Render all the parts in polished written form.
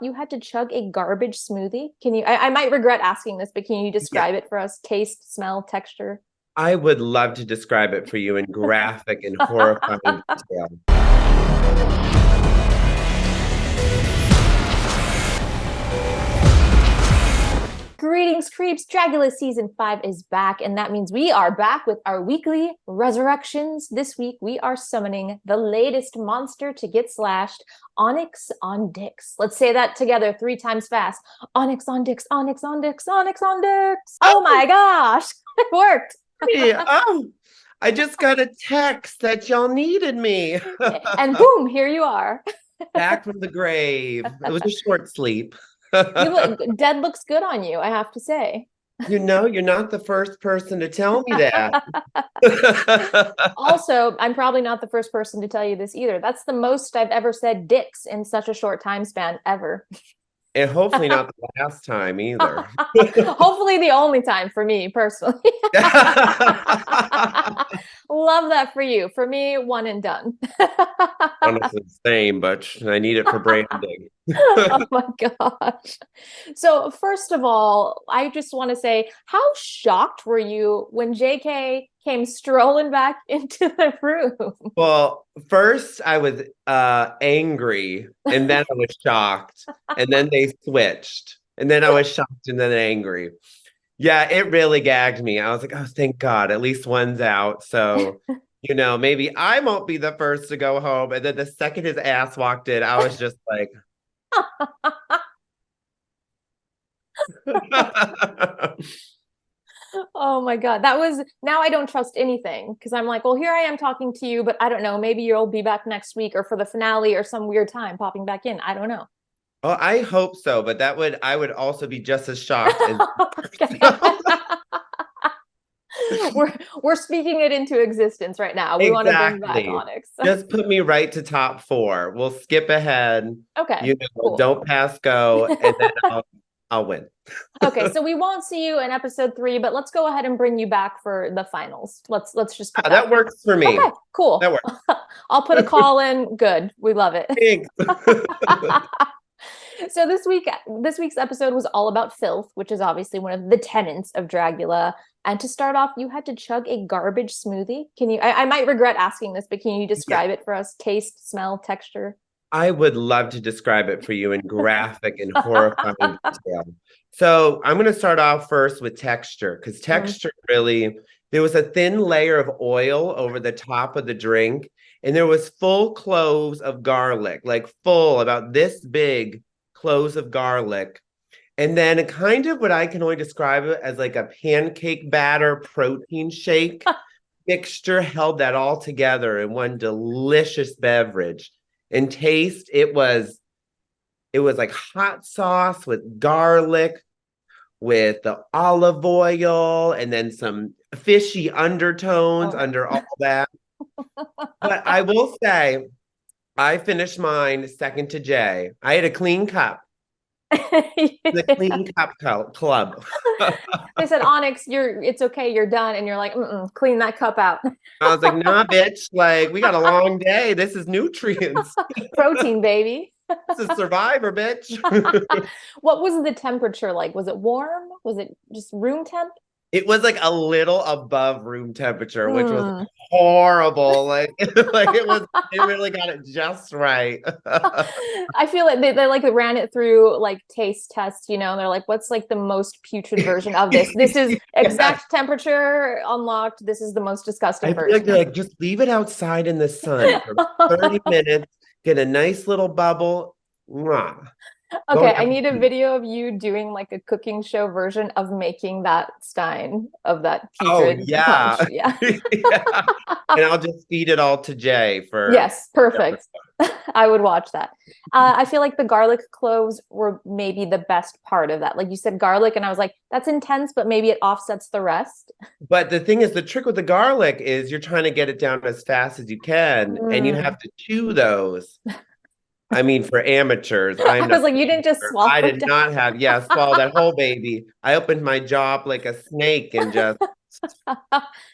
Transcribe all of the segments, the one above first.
You had to chug a garbage smoothie. Can you, I might regret asking this, but can you Yeah, describe it for us? Taste, smell, texture. I would love to describe it for you in graphic and horrifying detail. Greetings, creeps. Dragula season 5 is back, and that means we are back with our weekly resurrections. This week, we are summoning the latest monster to get slashed, Onyx Ondyx. Let's say that together 3 times fast. Onyx Ondyx, Onyx Ondyx, Onyx Ondyx. Oh Oh, my gosh, it worked. yeah. Oh, I just got a text that y'all needed me. And boom, here you are. Back from the grave. It was a short sleep. You look dead looks good on you, I have to say. You know, you're not the first person to tell me that. Also, I'm probably not the first person to tell you this either. That's the most I've ever said dicks in such a short time span ever. And hopefully not the last time either. Hopefully the only time for me personally. Love that for you. For me, one and done. Honestly, same, but I need it for branding. Oh my gosh. So, first of all, I just want to say, how shocked were you when JK came strolling back into the room? Well, first I was angry, and then I was shocked, and then they switched, and then I was shocked and then angry. Yeah, it really gagged me. I was like, oh, thank God, at least one's out. So, maybe I won't be the first to go home. And then the second his ass walked in, I was just like, Oh my God. That was now I don't trust anything because I'm like, well, here I am talking to you, but I don't know. Maybe you'll be back next week or for the finale or some weird time popping back in. I don't know. oh, I hope so, but I would also be just as shocked. And We're speaking it into existence right now. We want to bring back exactly. Onyx. Just put me right to top four. We'll skip ahead, Okay, cool. don't pass go, and then I'll win. Okay, so we won't see you in episode 3, but let's go ahead and bring you back for the finals. Let's just put that. That works for me. Okay, cool. That works. I'll put a call in. Good. We love it. Thanks. So this week's episode was all about filth, which is obviously one of the tenets of Dragula. And to start off, you had to chug a garbage smoothie. Can you? I might regret asking this, but can you Yeah. describe it for us? Taste, smell, texture. I would love to describe it for you in graphic and horrifying detail. So I'm going to start off first with texture, because texture really, there was a thin layer of oil over the top of the drink, and there was full cloves of garlic, like full, about this big cloves of garlic. And then kind of what I can only describe it as like a pancake batter protein shake mixture held that all together in one delicious beverage. And taste, it was like hot sauce with garlic, with the olive oil, and then some fishy undertones Oh. under all that. But I will say, I finished mine second to Jay. I had a clean cup, the clean cup club. They said, Onyx, it's okay, you're done, and you're like, clean that cup out. I was like, nah, bitch, like we got a long day. This is nutrients. Protein, baby. This is Survivor, bitch. What was the temperature like? Was it warm? Was it just room temp? It was like a little above room temperature, which was Mm. horrible. Like, it really got it just right. I feel like they like ran it through like taste tests, they're like, what's like the most putrid version of this? This is exact temperature unlocked. This is the most disgusting I feel version. like they're like, just leave it outside in the sun for 30 minutes, get a nice little bubble. Mwah. Okay, I need a video of you doing like a cooking show version of making that stein of that Oh, putrid punch. yeah. Yeah. Yeah. And I'll just feed it all to Jay for. Yes, perfect. I would watch that. I feel like the garlic cloves were maybe the best part of that. Like you said, garlic, and I was like, that's intense, but maybe it offsets the rest. But the thing is, the trick with the garlic is you're trying to get it down as fast as you can, and you Mm. have to chew those. I mean, for amateurs, I I'm was not. like, you didn't just swallow I it did not have, yeah, swallow that whole baby. I opened my jaw like a snake and just down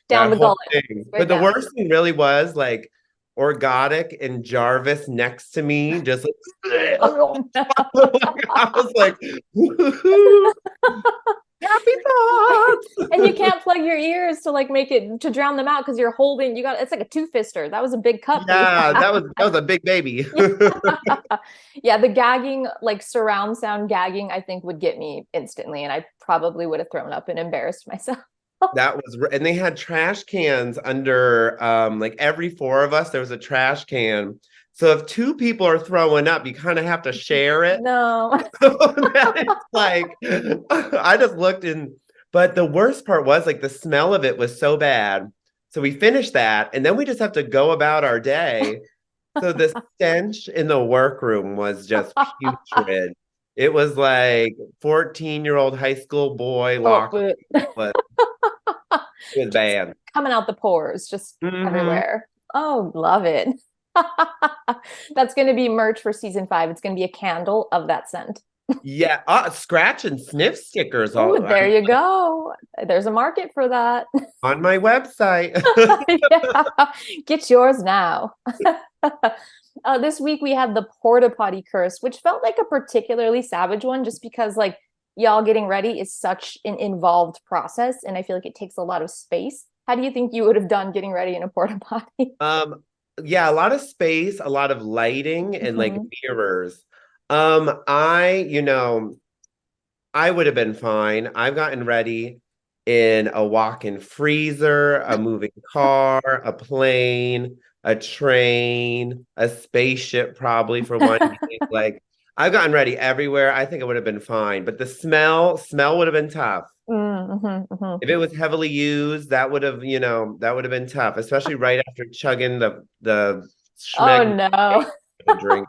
that the whole gullet, thing. right But the down. worst thing really was like Orgotic and Jarvis next to me, just like, Oh, no. I was like, woohoo, happy thoughts. And you can't plug your ears to like make it to drown them out because you're holding, you got it's like a two-fister. That was a big cup that you Yeah, had. that was a big baby. Yeah, the gagging, like surround sound gagging, I think would get me instantly, and I probably would have thrown up and embarrassed myself. That was, and they had trash cans under, like every four of us, there was a trash can. So if two people are throwing up, you kind of have to share it. No. So then it's like, I just looked in, but the worst part was like the smell of it was so bad. So we finished that, and then we just have to go about our day. So the stench in the workroom was just putrid. It was like 14-year-old high school boy Oh, locker. Was, it was just bad. coming out the pores, just Mm-hmm. everywhere. Oh, love it. That's going to be merch for season 5. It's going to be a candle of that scent. Yeah, scratch and sniff stickers Oh, there you go. There's a market for that. on my website. Yeah. Get yours now. This week we had the porta-potty curse, which felt like a particularly savage one just because like y'all getting ready is such an involved process and I feel like it takes a lot of space. How do you think you would have done getting ready in a porta-potty? Yeah, a lot of space, a lot of lighting and like Mhm. mirrors. I would have been fine. I've gotten ready in a walk-in freezer, a moving car, a plane, a train, a spaceship, probably for one day. Like I've gotten ready everywhere. I think it would have been fine, but the smell would have been tough. Mhm, mhm. If it was heavily used, that would have, that would have been tough, especially right after chugging the Oh schmeg no. drink.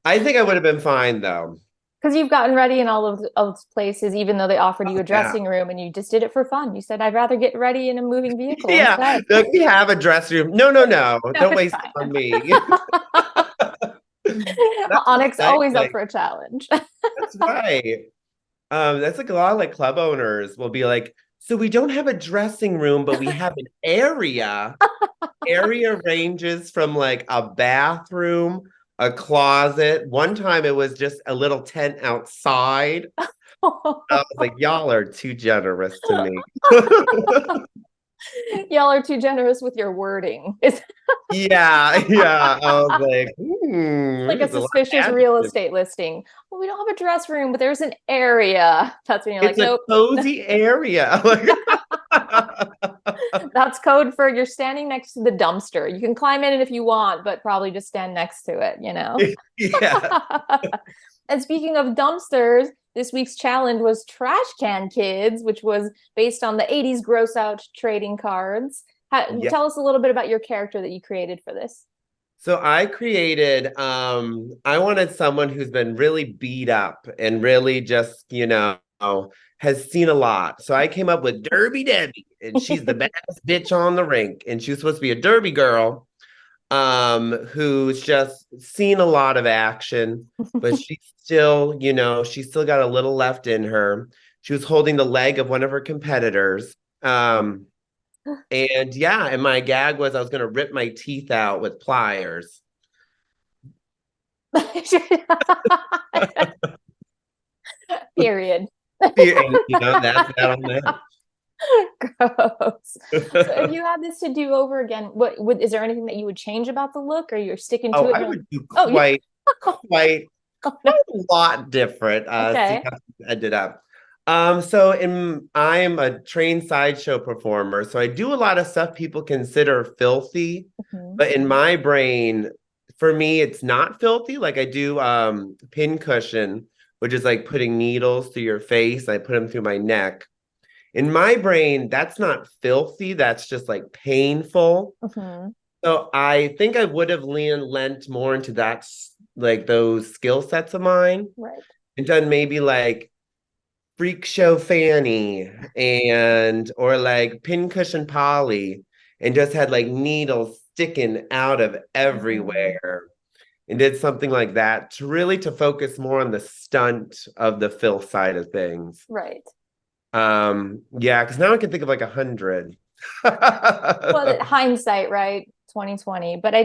I think I would have been fine though. Because you've gotten ready in all of those places, even though they offered you a Yeah. dressing room and you just did it for fun. You said, I'd rather get ready in a moving vehicle Yeah. instead. Like, we have a dressing room. No, no, no. No, Don't it's waste it fine. on me. That's just Onyx nice. always up Like, for a challenge. that's right. That's like a lot of like club owners will be like, so we don't have a dressing room, but we have an area. Area ranges from like a bathroom, a closet. One time it was just a little tent outside. I was like, y'all are too generous to me. Y'all are too generous with your wording. It's Yeah, yeah. I was like, like a there's a lot suspicious of real adjectives. estate listing. Well, we don't have a dress room, but there's an area. That's when you're like, It's a nope. cozy area. Like, That's code for you're standing next to the dumpster. You can climb in it if you want, but probably just stand next to it, you know? yeah. And speaking of dumpsters, this week's challenge was Trash Can Kids, which was based on the 80s gross out trading cards. Yeah. Tell us a little bit about your character that you created for this. So I created, I wanted someone who's been really beat up and really just, has seen a lot. So I came up with Derby Debbie, and she's the baddest bitch on the rink. And she was supposed to be a derby girl, who's just seen a lot of action, but she's still got a little left in her. She was holding the leg of one of her competitors. And yeah, and my gag was I was gonna rip my teeth out with pliers. Period. And that's that on that. Gross. So if you had this to do over again, what would is there anything that you would change about the look or you're sticking to Oh, it? I would do Oh, yeah. quite Oh, no. a lot different. See Okay. how I ended up. I'm a trained sideshow performer, so I do a lot of stuff people consider filthy, Mhm. but in my brain, for me, it's not filthy. Like I do pin cushion, which is like putting needles through your face. I put them through my neck. In my brain, that's not filthy. That's just like painful. Mhm. So I think I would have lent more into that, like those skill sets of mine, Right. and done maybe like freak show Fanny and or like pincushion Polly, and just had like needles sticking out of Mhm. everywhere, and did something like that to focus more on the stunt of the filth side of things. Right. Yeah, because now I can think of like 100. Well, hindsight, right? 2020. But I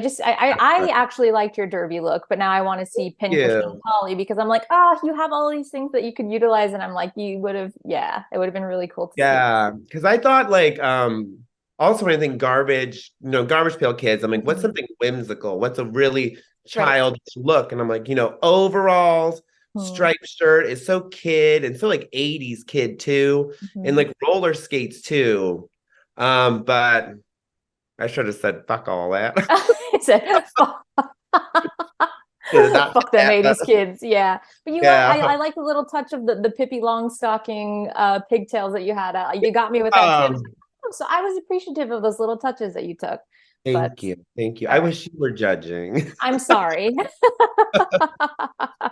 actually liked your derby look, but now I want to see pincushion Yeah. and Polly because I'm like, oh, you have all these things that you could utilize, and I'm like, you would have, yeah, it would have been really cool to see. Yeah, because I thought like also when I think garbage, garbage pail kids, I'm like, what's Mhm. something whimsical? What's a really Right. childish look? And I'm like, overalls, Mhm. striped shirt is so kid and so like 80s kid too, and Mhm. like roller skates too. But I should have said fuck all that. I said, fuck, Should have not fuck said them that, but 80s kids. Yeah. But yeah. I like the little touch of the Pippi Longstocking pigtails that you had. You got me with that too. Um, So I was appreciative of those little touches that you took. But Thank you. Thank you. all I right. wish you were judging I'm sorry.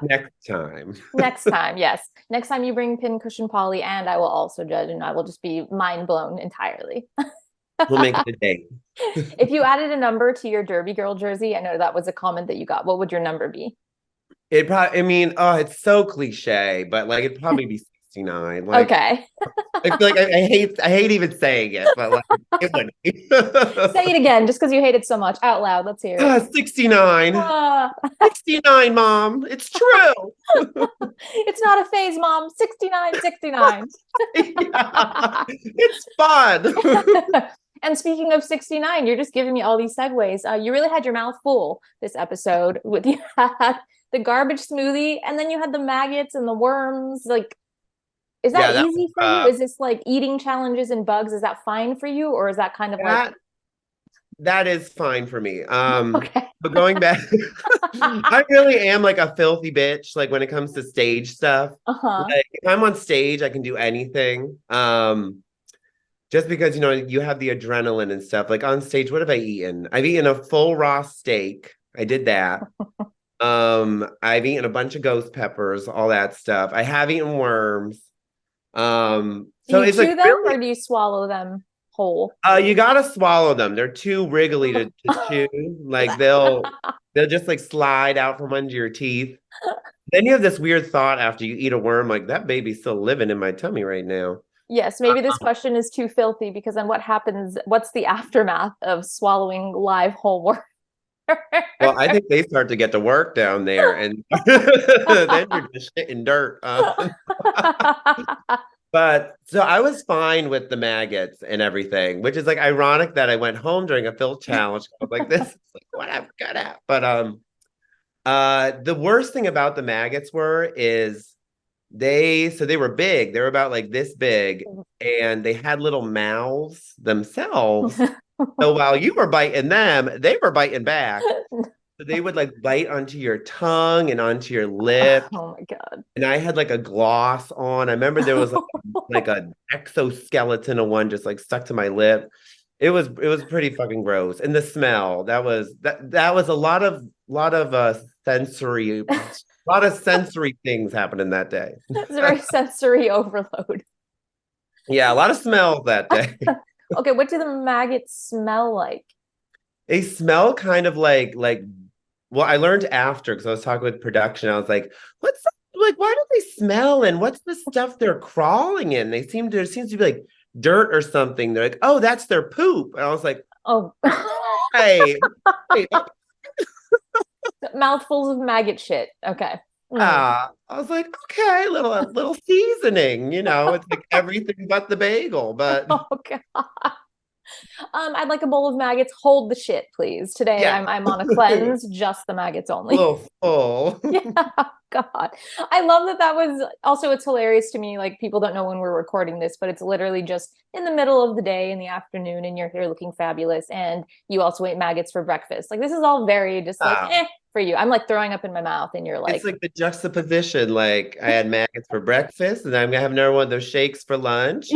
next time. Next time, yes. Next time you bring pincushion Polly, and I will also judge, and I will just be mind blown entirely. We'll make it a date. If you added a number to your Derby Girl jersey, I know that was a comment that you got. What would your number be? It probably, I mean, oh, it's so cliche, but like it'd probably be 69. Like Okay. I feel like I hate even saying it, but like it would be. Say it again, just because you hate it so much. Out loud. Let's hear it. 69. Uh, 69, Mom. It's true. it's not a phase, Mom. 69, 69. Yeah, it's fun. And speaking of 69, you're just giving me all these segues. You really had your mouth full this episode with you had the garbage smoothie, and then you had the maggots and the worms. Like, is Yeah, that easy for you? uh, Is this like eating challenges and bugs? Is that fine for you? Or is that kind of like, that that is fine for me. okay. But going back, I really am like a filthy bitch, like when it comes to stage stuff. Uh-huh. Like if I'm on stage, I can do anything. Just because you have the adrenaline and stuff. Like on stage, what have I eaten? I've eaten a full raw steak. I did that. I've eaten a bunch of ghost peppers, all that stuff. I have eaten worms. Do So you it's like chew them really or do you swallow them whole? you gotta swallow them. They're too wriggly to chew. Like they'll just like slide out from under your teeth. Then you have this weird thought after you eat a worm, like that baby's still living in my tummy right now. Yes, maybe this question is too filthy because then what happens? What's the aftermath of swallowing live whole worm? Well, I think they start to get to work down there, and then you're just shitting dirt. But so I was fine with the maggots and everything, which is like ironic that I went home during a Phil challenge. I was like, this is like what I'm good at. But the worst thing about the maggots is they were big. They were about like this big, and they had little mouths themselves. So while you were biting them, they were biting back. So they would like bite onto your tongue and onto your lip. Oh my God. And I had like a gloss on. I remember there was like a exoskeleton of one just like stuck to my lip. It was pretty fucking gross. And the smell, that was a lot of sensory things happening that day. It's a very sensory overload. Yeah, a lot of smells that day. Okay, what do the maggots smell like? They smell kind of like well, I learned after because I was talking with production. I was like, what's that? Like, why do they smell and what's the stuff they're crawling in? There seems to be like dirt or something. They're like, oh, that's their poop. And I was like, Oh, hey, hey, mouthfuls of maggot shit. Okay. I was like, okay, little seasoning, it's like everything but the bagel, but Oh God. I'd like a bowl of maggots. Hold the shit, please. Today yeah, I'm on a a cleanse, just the maggots only. little full. Yeah, God. I love that was also, it's hilarious to me. Like, people don't know when we're recording this, but it's literally just in the middle of the day in the afternoon, and you're here looking fabulous. And you also ate maggots for breakfast. Like, this is all very just like, for you. I'm like throwing up in my mouth, and you're like, It's like the juxtaposition. Like I had maggots for breakfast, and I'm gonna have another one of those shakes for lunch.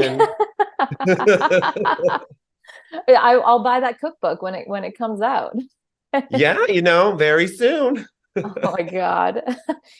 And I'll buy that cookbook when it comes out. yeah, very soon. Oh my God.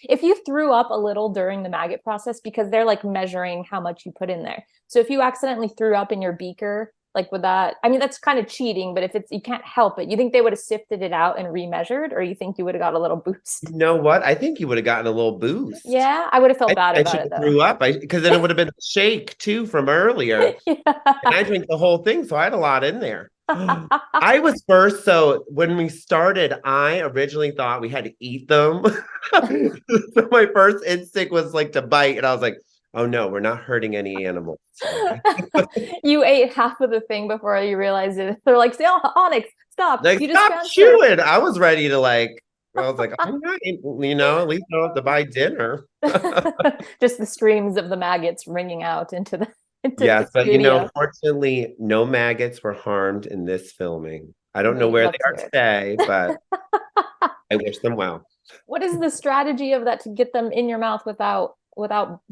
If you threw up a little during the maggot process, because they're like measuring how much you put in there. So if you accidentally threw up in your beaker Like, would that, I mean, that's kind of cheating, but if it's, you can't help it, you think they would have sifted it out and remeasured, or you think you would have got a little boost? You know what? I think you would have gotten a little boost. Yeah, I would have felt bad I about should it have though. threw up. Because then it would have been a shake too from earlier. And I drank the whole thing, so I had a lot in there. I was first, so when we started, I originally thought we had to eat them. So my first instinct was like to bite, and I was like, oh no, we're not hurting any animals today. You ate half of the thing before you realized it. They're like, Onyx, stop. Like, You just stop transferred. chewing. I was ready to like, I was like, all right, at least I don't have to buy dinner. Just the screams of the maggots ringing out into the Yes, but studio. fortunately, no maggots were harmed in this filming. I don't know Good, where love they to are hear it. today, but I wish them well. What is the strategy of that to get them in your mouth without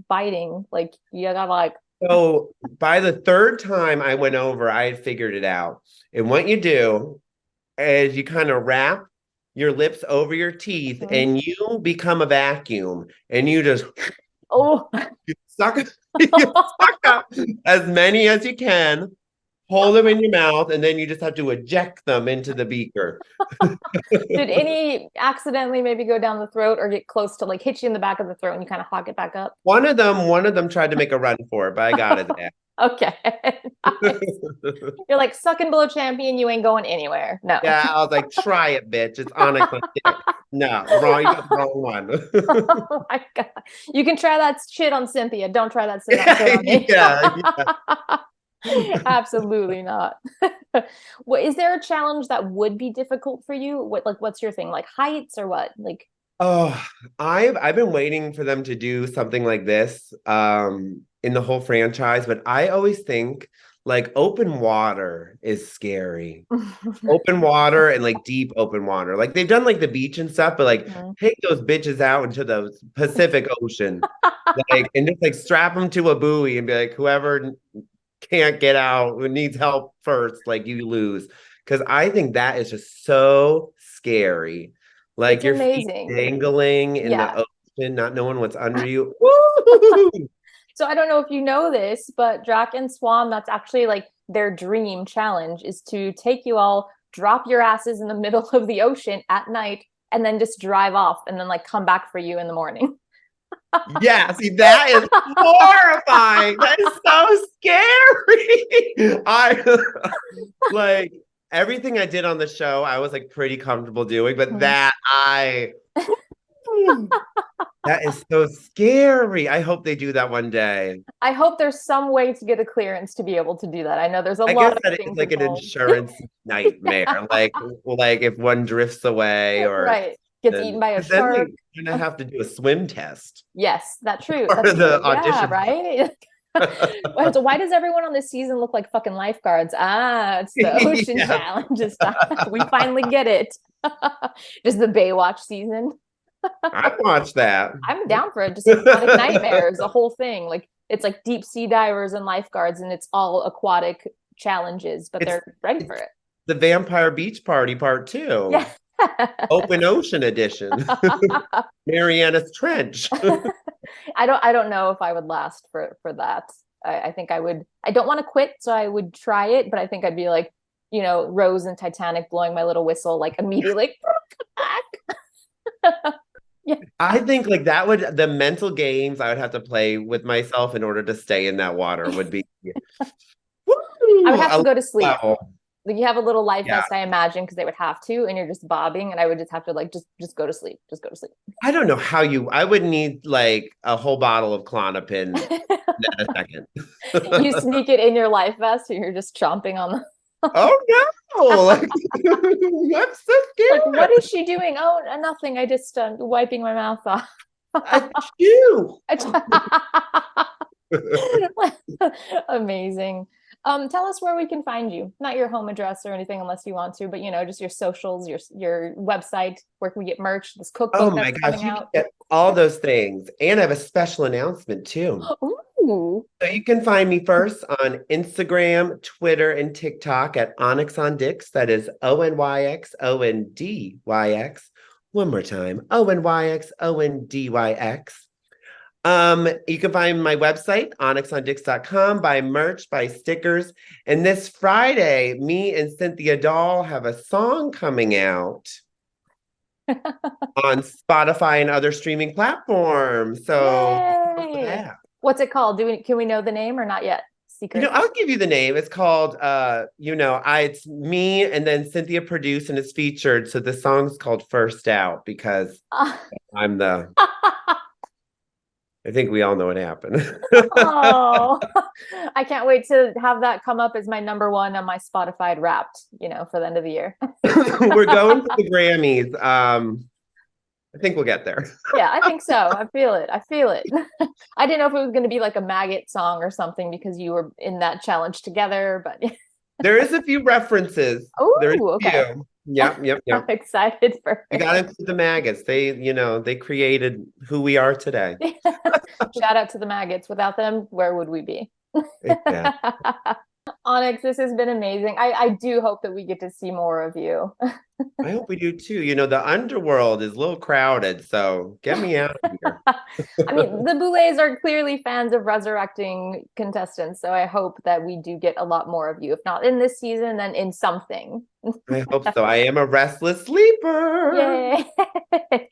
biting? Like you gotta like So by the third time I went over, I had figured it out. And what you do is you kind of wrap your lips over your teeth and you become a vacuum and you just oh suck, you suck up as many as you can, hold them in your mouth, and then you just have to eject them into the beaker. Did any accidentally maybe go down the throat or get close to like hit you in the back of the throat and you kind of hog it back up? One of them tried to make a run for it, but I got it there. Okay. Nice. You're like suck and blow champion, you ain't going anywhere. No. Yeah, I was like, try it, bitch. It's Onyx Ondyx. No, wrong. You got the wrong one. Oh my God. You can try that shit on Cynthia. Don't try that shit on me. Yeah. Absolutely not. What is there a challenge that would be difficult for you? What's your thing? Like heights or what? Like Oh, I've been waiting for them to do something like this in the whole franchise, but I always think like open water is scary. Open water and like deep open water. Like they've done like the beach and stuff, but like take those bitches out into the Pacific Ocean. Like and just like strap them to a buoy and be like, whoever can't get out, who needs help first, like you lose. Because I think that is just so scary. Like it's your feet amazing. dangling in Yeah. the ocean, not knowing what's under you. Woo! So I don't know if you know this, but Drac and Swan, that's actually like their dream challenge is to take you all, drop your asses in the middle of the ocean at night, and then just drive off and then like come back for you in the morning. Yeah, see, that is horrifying. That is so scary. I like everything I did on the show, I was like pretty comfortable doing, but that is so scary. I hope they do that one day. I hope there's some way to get a clearance to be able to do that. I know there's a I lot guess of that things is like an involved. insurance nightmare. Like if one drifts away or right. Gets eaten by a then shark. you're gonna have to do a swim test. Yes, that's true. Part That's of the true. Yeah, audition. right. So why does everyone on this season look like fucking lifeguards? Ah, it's the ocean Yeah. challenge. We finally get it. Just the Baywatch season. I watched that. I'm down for it. Just aquatic nightmares, the whole thing. Like it's like deep sea divers and lifeguards, and it's all aquatic challenges, but they're ready for it. The Vampire Beach Party Part 2. Yeah. Open Ocean Edition. Mariana's Trench. I don't know if I would last for that. I think I would. I don't want to quit, so I would try it, but I think I'd be like, Rose and Titanic blowing my little whistle like immediately. Yeah. I think like the mental games I would have to play with myself in order to stay in that water would be I would have to go to sleep. level. Like you have a little life vest, I imagine, because they would have to, and you're just bobbing, and I would just have to like just go to sleep. Just go to sleep. I don't know how I would need like a whole bottle of Klonopin in a second. You sneak it in your life vest, and you're just chomping on the. Oh no! Like, I'm so scared. Like, what is she doing? Oh, nothing. I just wiping my mouth off. You. Amazing. Tell us where we can find you. Not your home address or anything unless you want to, but just your socials, your website, where can we get merch, this cookbook Oh my that's gosh, coming you out. can get all those things. And I have a special announcement too. Ooh. So you can find me first on Instagram, Twitter, and TikTok at Onyx Ondyx. That is ONYX ONDYX. One more time, ONYX ONDYX. You can find my website, onyxondyx.com, buy merch, buy stickers. And this Friday, me and Cynthia Doll have a song coming out on Spotify and other streaming platforms. So Yay! What's it called? Can we know the name or not yet? Secret. I'll give you the name. It's called it's me and then Cynthia produced and is featured. So the song's called First Out because I'm the I think we all know what happened. Oh, I can't wait to have that come up as my number one on my Spotify Wrapped, for the end of the year. We're going to the Grammys. I think we'll get there. Yeah, I think so. I feel it. I didn't know if it was going to be like a maggot song or something because you were in that challenge together, but there is a few references. Oh, okay. Yep. I'm excited for it. You got to include the maggots. They created who we are today. Shout out to the maggots. Without them, where would we be? Yeah. Onyx, this has been amazing. I do hope that we get to see more of you. I hope we do too. The underworld is a little crowded, so get me out of here. I mean, the Boulets are clearly fans of resurrecting contestants, so I hope that we do get a lot more of you. If not in this season, then in something. I hope so. I am a restless sleeper. Yay!